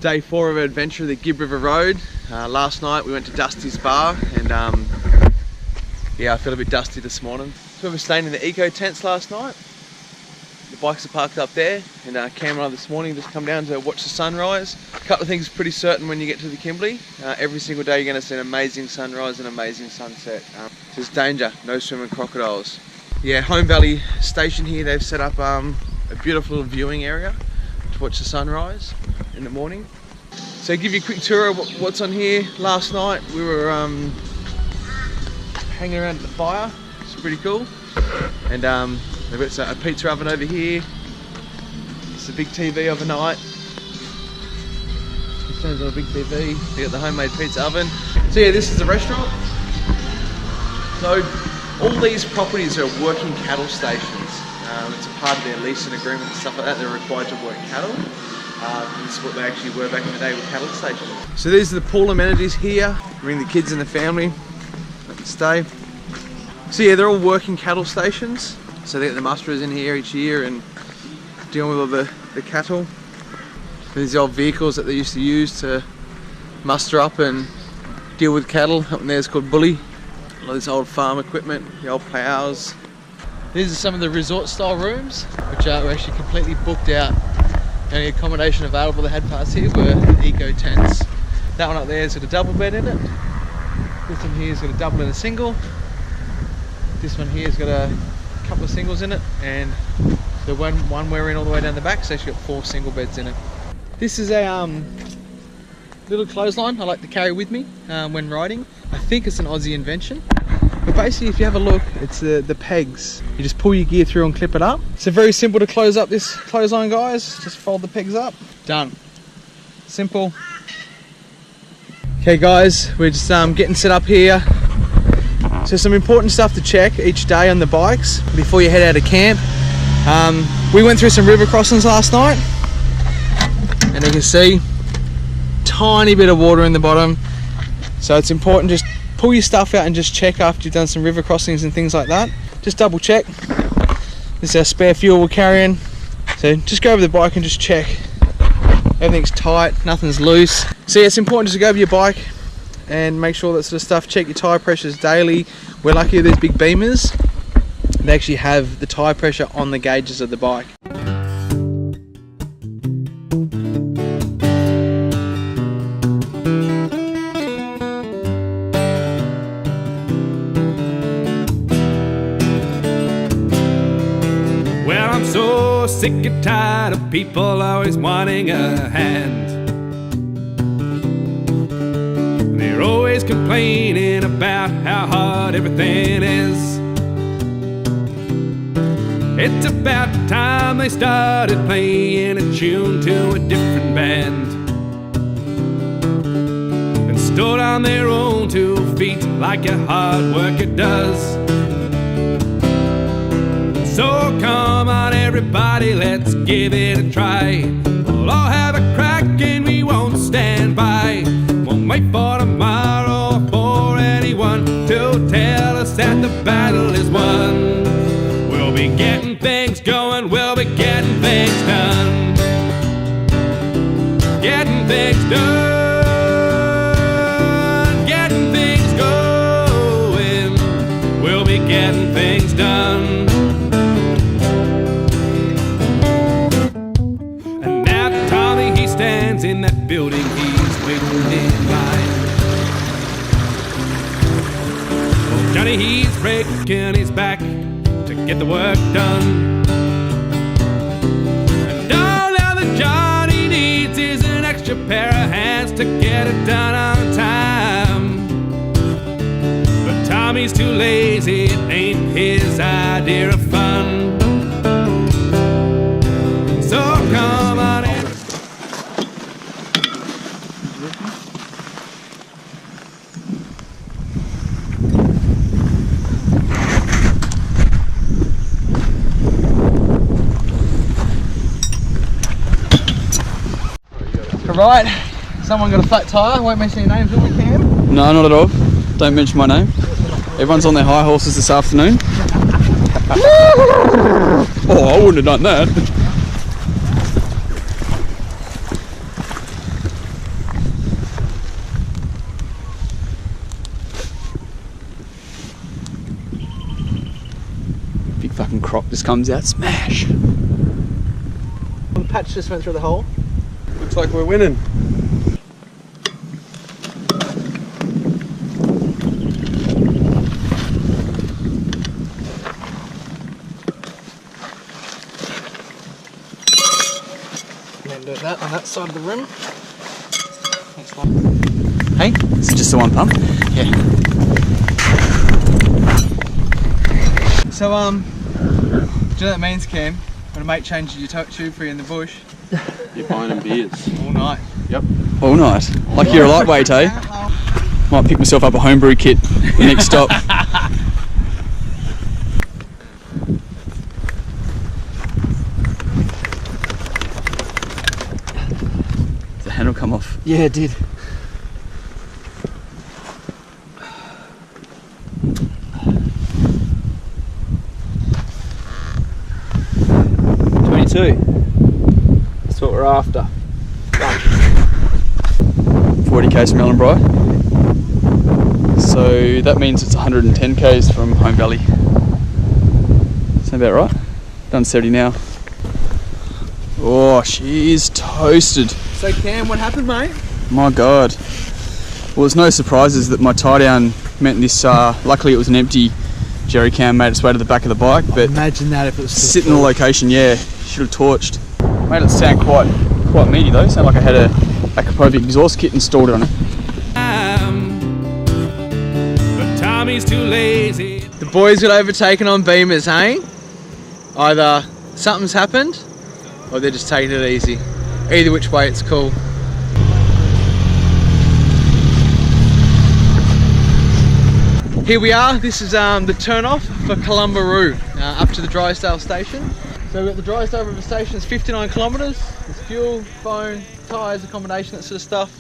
Day 4 of our adventure of the Gibb River Road. Last night we went to Dusty's bar and yeah, I feel a bit dusty this morning. So we were staying in the eco tents last night. The bikes are parked up there, and Cam and I this morning just come down to watch the sunrise. A couple of things are pretty certain when you get to the Kimberley. Every single day you're going to see an amazing sunrise and amazing sunset. There's danger, no swimming crocodiles. Yeah, Home Valley Station here, they've set up a beautiful little viewing area to watch the sunrise in the morning. So give you a quick tour of what's on here. Last night we were hanging around at the fire. It's pretty cool. And they've got a pizza oven over here. It's a big TV overnight. This turns on a big TV. They got the homemade pizza oven. So yeah, this is the restaurant. So all these properties are working cattle stations. It's a part of their lease and agreement and stuff like that. They're required to work cattle. This is what they actually were back in the day with cattle stations. So these are the pool amenities here. Bring the kids and the family. Let them stay. So yeah, they're all working cattle stations. So they get the musterers in here each year and dealing with all the cattle. These old vehicles that they used to use to muster up and deal with cattle. Up in there is called bully. A lot of this old farm equipment, the old plows. These are some of the resort style rooms, which were actually completely booked out. The only accommodation available they had past here were eco tents. That one up there has got a double bed in it. This one here has got a double and a single. This one here has got a couple of singles in it, and the one we're in all the way down the back has actually got 4 single beds in it. This is a little clothesline I like to carry with me when riding. I think it's an Aussie invention. But basically, if you have a look, it's the pegs. You just pull your gear through and clip it up. So very simple to close up this clothesline, guys. Just fold the pegs up. Done. Simple. Okay guys, we're just getting set up here. So some important stuff to check each day on the bikes before you head out of camp. We went through some river crossings last night. And you can see, tiny bit of water in the bottom. So it's important, just pull your stuff out and just check after you've done some river crossings and things like that. Just double check. This is our spare fuel we're carrying. So just go over the bike and just check. Everything's tight, nothing's loose. So yeah, it's important just to go over your bike and make sure that sort of stuff. Check your tyre pressures daily. We're lucky with these big beamers. They actually have the tyre pressure on the gauges of the bike. So sick and tired of people always wanting a hand. They're always complaining about how hard everything is. It's about time they started playing a tune to a different band and stood on their own 2 feet like a hard worker does. So come on everybody, let's give it a try. We'll all have a crack and we won't stand by. Won't wait for tomorrow or for anyone to tell us that the battle is won. We'll be getting things going, we'll be getting things done. Getting things done. Getting things going. We'll be getting things done. Stands in that building, he's waiting in line. Oh, Johnny, he's breaking his back to get the work done. And all now that Johnny needs is an extra pair of hands to get it done on time. But Tommy's too lazy, it ain't his idea of fun. So come on in. Right, someone got a flat tyre. Won't mention your names, will we, Cam? No, not at all. Don't mention my name. Everyone's on their high horses this afternoon. Oh, I wouldn't have done that. crop just comes out, smash. The patch just went through the hole. Looks like we're winning. And then do that on that side of the rim. Hey, is it just the one pump? Yeah. So, do you know what that means, Cam? When a mate changes your tube for you in the bush. You're buying them beers. All night. Yep. All night. Like you're a lightweight, eh? Might pick myself up a homebrew kit the next stop. Did the handle come off? Yeah, it did. That's what we're after. 40 k's from Ellenborough. So that means it's 110 k's from Home Valley. Sound about right? Done 70 now. Oh, she is toasted. So, Cam, what happened, mate? My God. Well, there's no surprises that my tie down meant this. Luckily, it was an empty jerry can, made its way to the back of the bike. But imagine that if it was sitting in the location, yeah, should have torched. Made it sound quite meaty though. Sounded like I had a Kapovic exhaust kit installed on it. But Tommy's too lazy. The boys got overtaken on beamers, eh? Either something's happened or they're just taking it easy. Either which way, it's cool. Here we are. This is the turn off for Kimberley up to the Drysdale Station. So we've got the Drysdale River Station. It's 59 kilometres. There's fuel, phone, tyres, accommodation, that sort of stuff.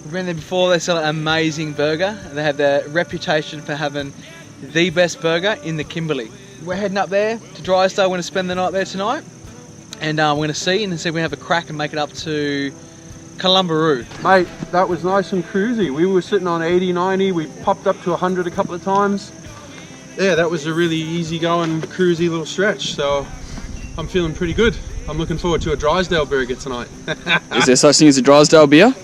We've been there before. They sell an amazing burger, and they have their reputation for having the best burger in the Kimberley. We're heading up there to Drysdale. We're going to spend the night there tonight, and we're going to see if we can have a crack and make it up to Kimberley. Mate, that was nice and cruisy. We were sitting on 80, 90. We popped up to 100 a couple of times. Yeah, that was a really easy going, cruisy little stretch. So I'm feeling pretty good. I'm looking forward to a Drysdale burger tonight. Is there such thing as a Drysdale beer?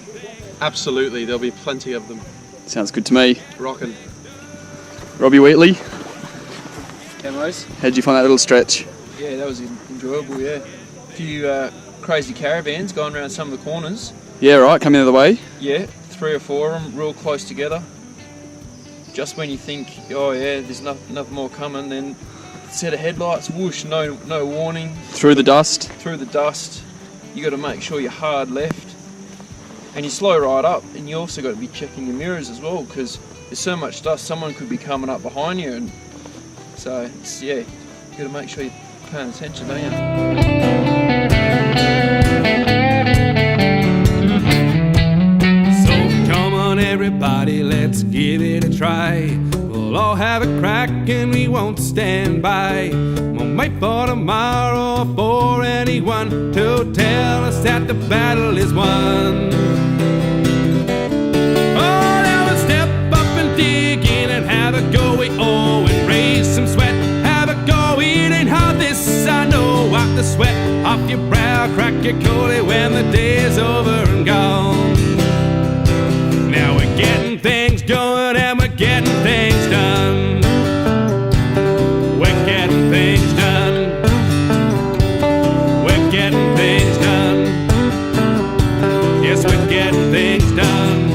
Absolutely, there'll be plenty of them. Sounds good to me. Rockin'. Robbie Wheatley, Camos. how'd you find that little stretch? Yeah, that was enjoyable, yeah. A few crazy caravans going around some of the corners. Yeah, right, coming the other way. Yeah, 3 or 4 of them real close together. Just when you think, oh yeah, there's nothing more coming, then set of headlights, whoosh, no warning. Through the dust. Through the dust. You got to make sure you're hard left. And you slow right up, and you also got to be checking your mirrors as well, because there's so much dust, someone could be coming up behind you, and so it's, yeah, you got to make sure you're paying attention, don't you? So come on everybody, let's give it a try. We'll all have a crack and we won't stand by. Won't wait for tomorrow or for anyone to tell us that the battle is won. Oh, now we'll step up and dig in and have a go, and raise some sweat. Have a go, it ain't hard this, I know. Wipe the sweat off your brow, crack your collie when the day is over and gone. Now we're getting things going and we're getting things done. We're getting things done. We're getting things done. Yes, we're getting things done.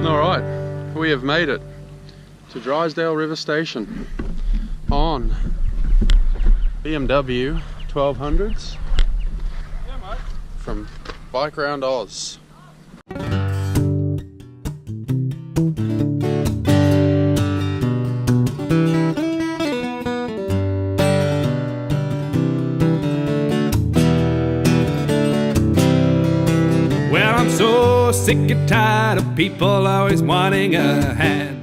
Alright, we have made it to Drysdale River Station on BMW 1200s from Bike Round Oz. Well, I'm so sick and tired of people always wanting a hand.